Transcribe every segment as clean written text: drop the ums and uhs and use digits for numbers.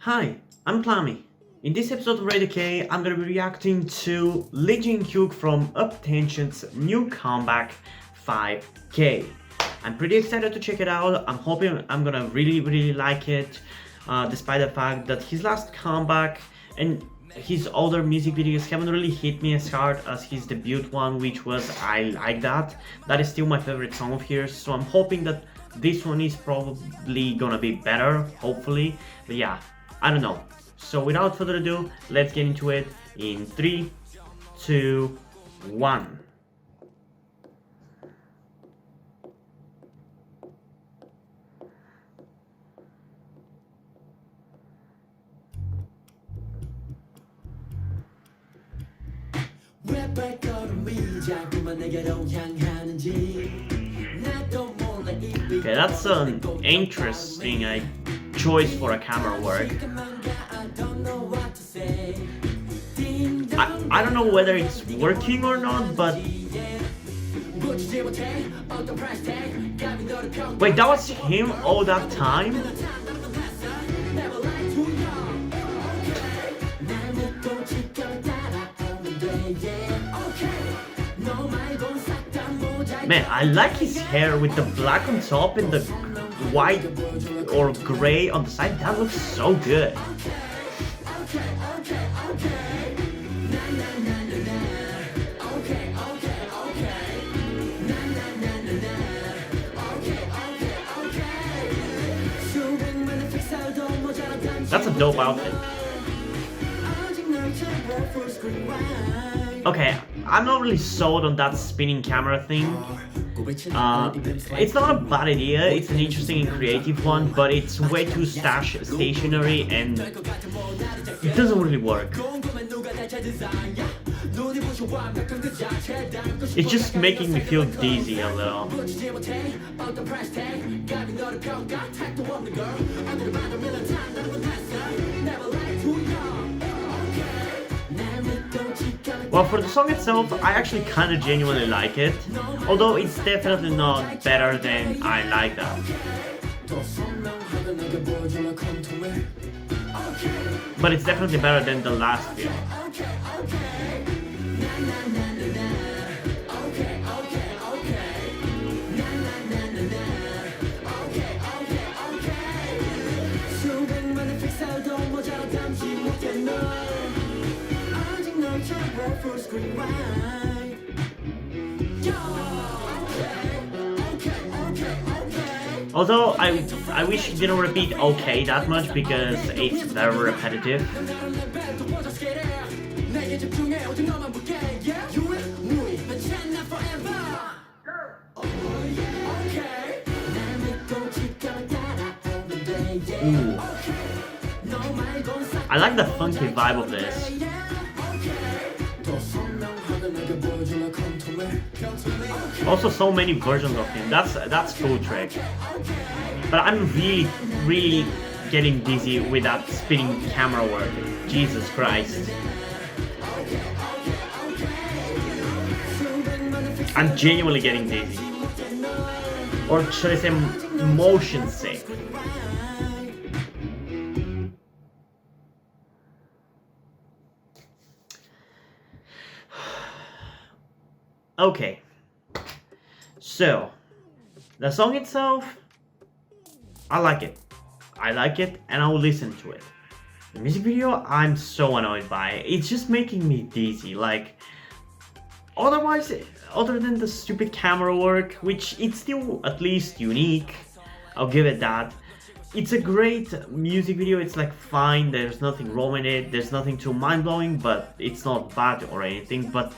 Hi, I'm Plami. In this episode of Radio K, I'm gonna be reacting to Jin Hyuk from Up Tension's new comeback 5K. I'm pretty excited to check it out. I'm hoping I'm gonna really like it, despite the fact that his last comeback and his other music videos haven't really hit me as hard as his debut one, which was I Like That. That is still my favorite song of his, so I'm hoping that this one is probably gonna be better, hopefully. But yeah, I don't know. So without further ado, let's get into it in 3, 2, 1. Okay, that's an interesting choice for a camera work. I don't know whether it's working or not, but... Wait, that was him all that time? Man, I like his hair with the black on top and the white or gray on the side. That looks so good. That's a dope outfit. Okay, I'm not really sold on that spinning camera thing. It's not a bad idea, it's an interesting and creative one, but it's way too stationary and it doesn't really work. It's just making me feel dizzy a little. Well, for the song itself, I actually kinda genuinely like it, although it's definitely not better than I Like That. But it's definitely better than the last video. Although I wish he didn't repeat okay that much because it's very repetitive. Ooh. I like the funky vibe of this. Also, so many versions of him. That's cool trick. But I'm really getting dizzy with that spinning camera work. Jesus Christ. I'm genuinely getting dizzy. Or should I say motion sick. Okay. So, the song itself, I like it. I like it and I will listen to it. The music video, I'm so annoyed by it. It's just making me dizzy. Like, otherwise, other than the stupid camera work, which it's still at least unique, I'll give it that. It's a great music video, it's like fine, there's nothing wrong with it, there's nothing too mind-blowing, but it's not bad or anything, but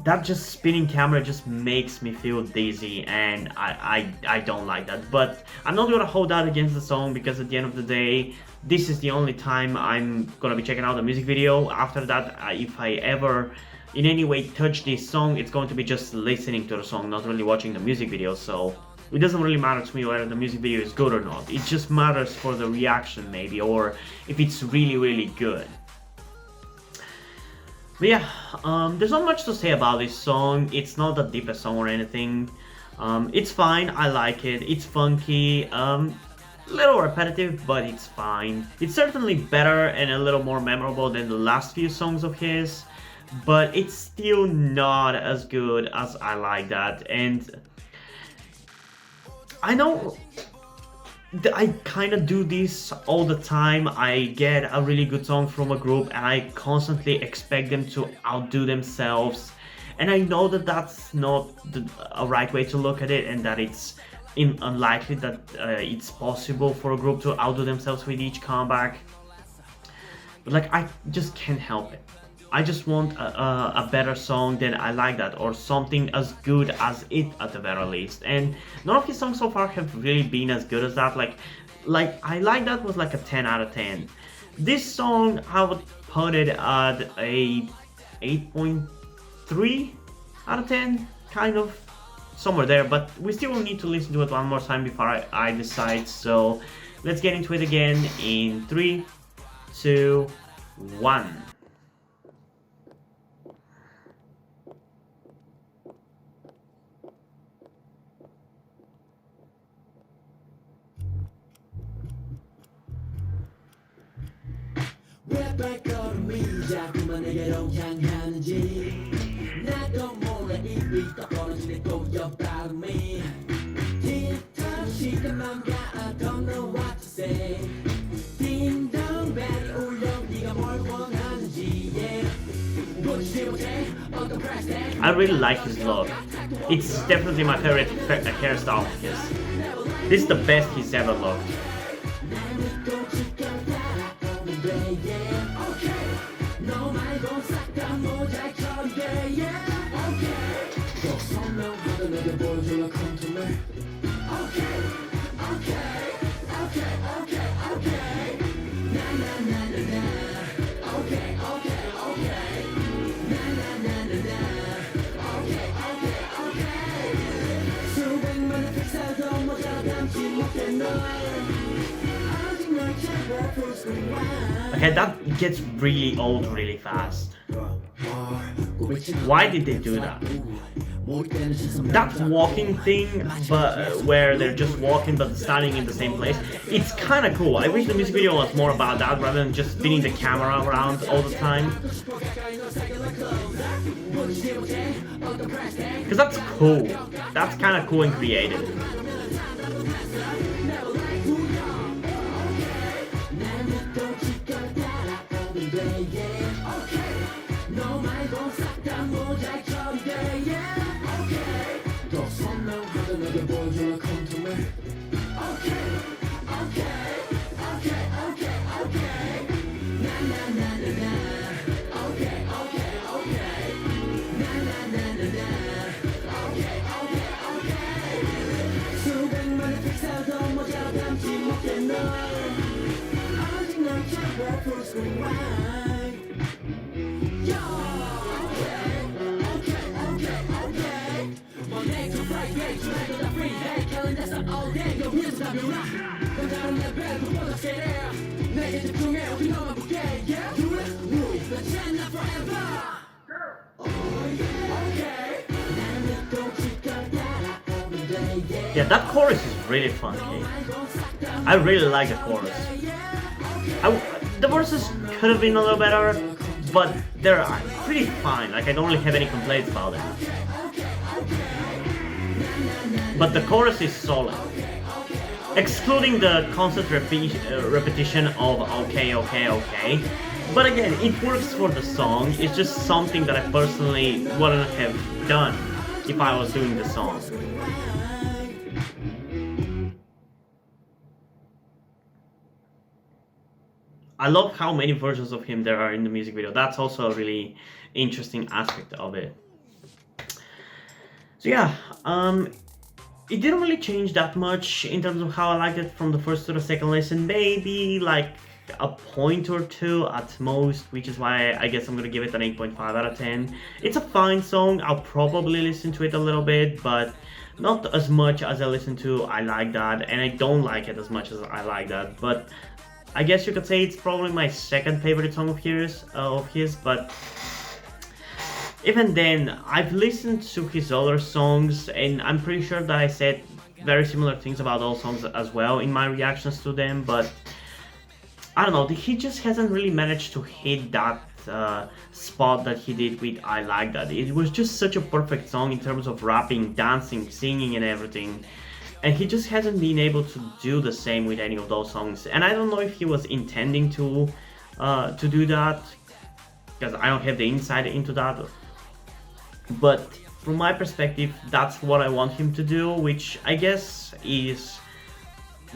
that just spinning camera just makes me feel dizzy and I don't like that. But I'm not gonna hold that against the song because at the end of the day, this is the only time I'm gonna be checking out the music video. After that, if I ever in any way touch this song, it's going to be just listening to the song, not really watching the music video. So it doesn't really matter to me whether the music video is good or not. It just matters for the reaction maybe, or if it's really good. But yeah, there's not much to say about this song. It's not the deepest song or anything. It's fine, I like it, it's funky. Little repetitive, but it's fine. It's certainly better and a little more memorable than the last few songs of his, but it's still not as good as I Like That. And I know I kind of do this all the time. I get a really good song from a group and I constantly expect them to outdo themselves. And I know that that's not a right way to look at it, and that it's unlikely that it's possible for a group to outdo themselves with each comeback. But like, I just can't help it. I just want a better song than I Like That, or something as good as it at the very least. And none of his songs so far have really been as good as that. Like I Like That was like a 10 out of 10. This song, I would put it at a 8.3 out of 10, kind of somewhere there, but we still will need to listen to it one more time before I decide. So let's get into it again in 3, 2, 1. 왜 발걸음이 자꾸만 내게로 향하는지 나도 몰래 입이 떡 벌어지는 꼬여 발음이 뒤처럼 시간만 가 I don't know what to say 딩동 벨이 울려 네가 뭘 원하는지 보지 못해 어떤 price tag I really like his look. It's definitely my favorite hairstyle of his. This is the best he's ever looked. Okay, that gets really old really fast. Why did they do that? That walking thing, but where they're just walking but standing in the same place, it's kind of cool. I wish the music video was more about that rather than just spinning the camera around all the time. Because that's cool. That's kind of cool and creative. Yeah, that chorus is really funky. I really like the chorus. The verses could have been a little better, but they're pretty fine. Like, I don't really have any complaints about it. But the chorus is solid. Excluding the constant repetition of okay, okay, okay. But again, it works for the song. It's just something that I personally wouldn't have done if I was doing the song. I love how many versions of him there are in the music video. That's also a really interesting aspect of it. So yeah, it didn't really change that much in terms of how I liked it from the first to the second listen. Maybe like a point or two at most, which is why I guess I'm gonna give it an 8.5 out of 10. It's a fine song. I'll probably listen to it a little bit, but not as much as I listen to I Like That, and I don't like it as much as I Like That. But I guess you could say it's probably my second favorite song of his, but even then, I've listened to his other songs, and I'm pretty sure that I said very similar things about all songs as well in my reactions to them, but I don't know, he just hasn't really managed to hit that spot that he did with I Like That. It was just such a perfect song in terms of rapping, dancing, singing and everything. And he just hasn't been able to do the same with any of those songs. And I don't know if he was intending to do that, because I don't have the insight into that. But from my perspective, that's what I want him to do, which I guess is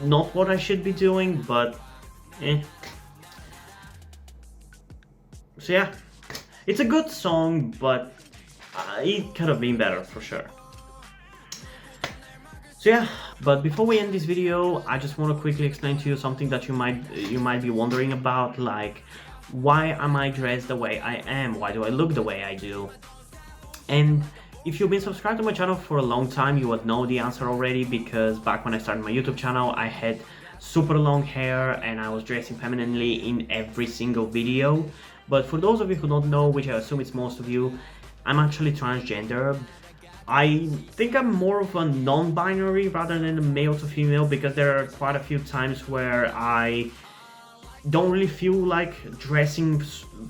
not what I should be doing, but So yeah, it's a good song, but it could have been better for sure. So yeah, but before we end this video, I just want to quickly explain to you something that you might be wondering about, like, why am I dressed the way I am? Why do I look the way I do? And if you've been subscribed to my channel for a long time, you would know the answer already, because back when I started my YouTube channel, I had super long hair and I was dressing femininely in every single video. But for those of you who don't know, which I assume it's most of you, I'm actually transgender. I think I'm more of a non-binary rather than a male to female, because there are quite a few times where I don't really feel like dressing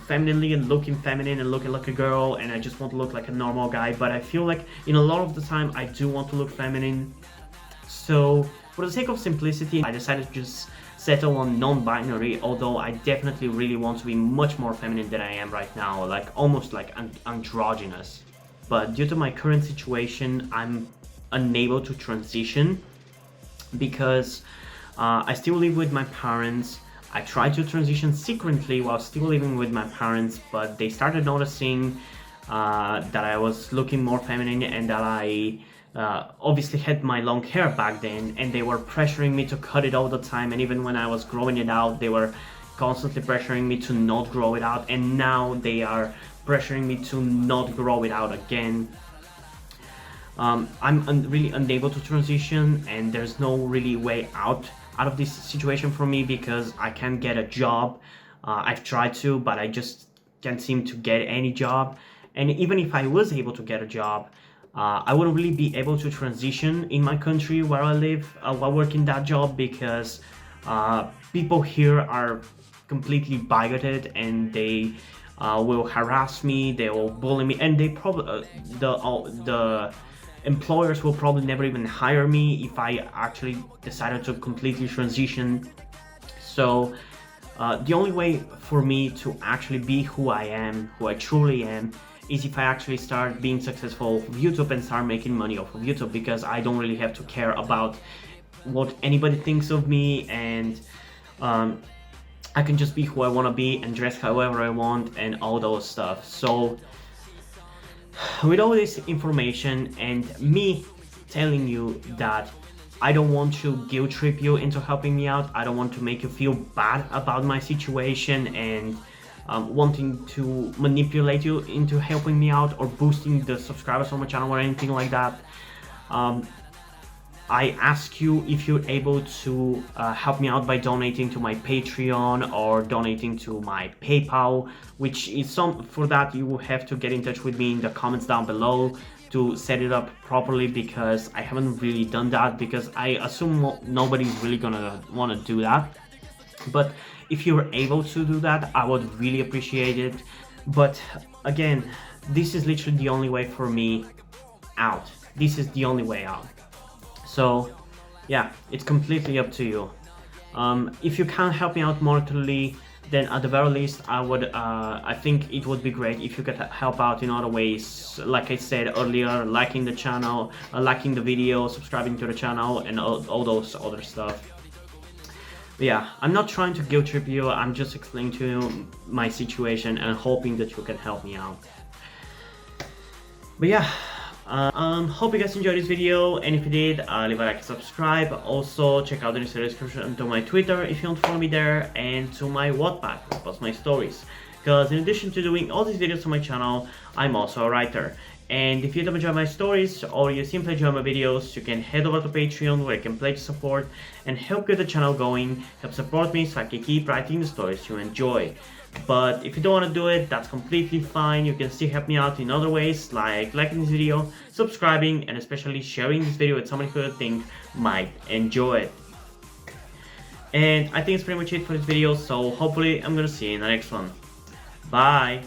femininely and looking feminine and looking like a girl, and I just want to look like a normal guy. But I feel like in a lot of the time I do want to look feminine. So for the sake of simplicity, I decided to just settle on non-binary, although I definitely really want to be much more feminine than I am right now, like almost like androgynous. But due to my current situation, I'm unable to transition because I still live with my parents. I tried to transition secretly while still living with my parents, but they started noticing that I was looking more feminine and that I obviously had my long hair back then, and they were pressuring me to cut it all the time. And even when I was growing it out, they were constantly pressuring me to not grow it out, and now they are pressuring me to not grow it out again. I'm really unable to transition, and there's no really way out of this situation for me because I can't get a job. I've tried to, but I just can't seem to get any job. And even if I was able to get a job, I wouldn't really be able to transition in my country where I live while working that job, because people here are completely bigoted, and they will harass me, they will bully me, and they probably the employers will probably never even hire me if I actually decided to completely transition. So the only way for me to actually be who I am, who I truly am, is if I actually start being successful with YouTube and start making money off of YouTube, because I don't really have to care about what anybody thinks of me, and I can just be who I want to be and dress however I want and all those stuff. So with all this information and me telling you that I don't want to guilt trip you into helping me out, I don't want to make you feel bad about my situation and wanting to manipulate you into helping me out or boosting the subscribers on my channel or anything like that, I ask you if you're able to help me out by donating to my Patreon or donating to my PayPal, which is for that you will have to get in touch with me in the comments down below to set it up properly, because I haven't really done that, because I assume nobody's really gonna want to do that. But if you're able to do that, I would really appreciate it. But again, this is literally the only way for me out. This is the only way out. So yeah, it's completely up to you. If you can't help me out monetarily, then at the very least I think it would be great if you could help out in other ways, like I said earlier, liking the channel, liking the video, subscribing to the channel, and all those other stuff. But yeah, I'm not trying to guilt trip you, I'm just explaining to you my situation and hoping that you can help me out. But yeah, hope you guys enjoyed this video, and if you did, leave a like and subscribe. Also check out the description to my Twitter if you want to follow me there, and to my Wattpad to post my stories, because in addition to doing all these videos on my channel, I'm also a writer. And if you don't enjoy my stories or you simply enjoy my videos, you can head over to Patreon, where you can pledge support and help get the channel going, help support me so I can keep writing the stories you enjoy. But if you don't want to do it, that's completely fine. You can still help me out in other ways, like liking this video, subscribing, and especially sharing this video with somebody who you think might enjoy it. And I think it's pretty much it for this video, so hopefully I'm gonna see you in the next one. Bye!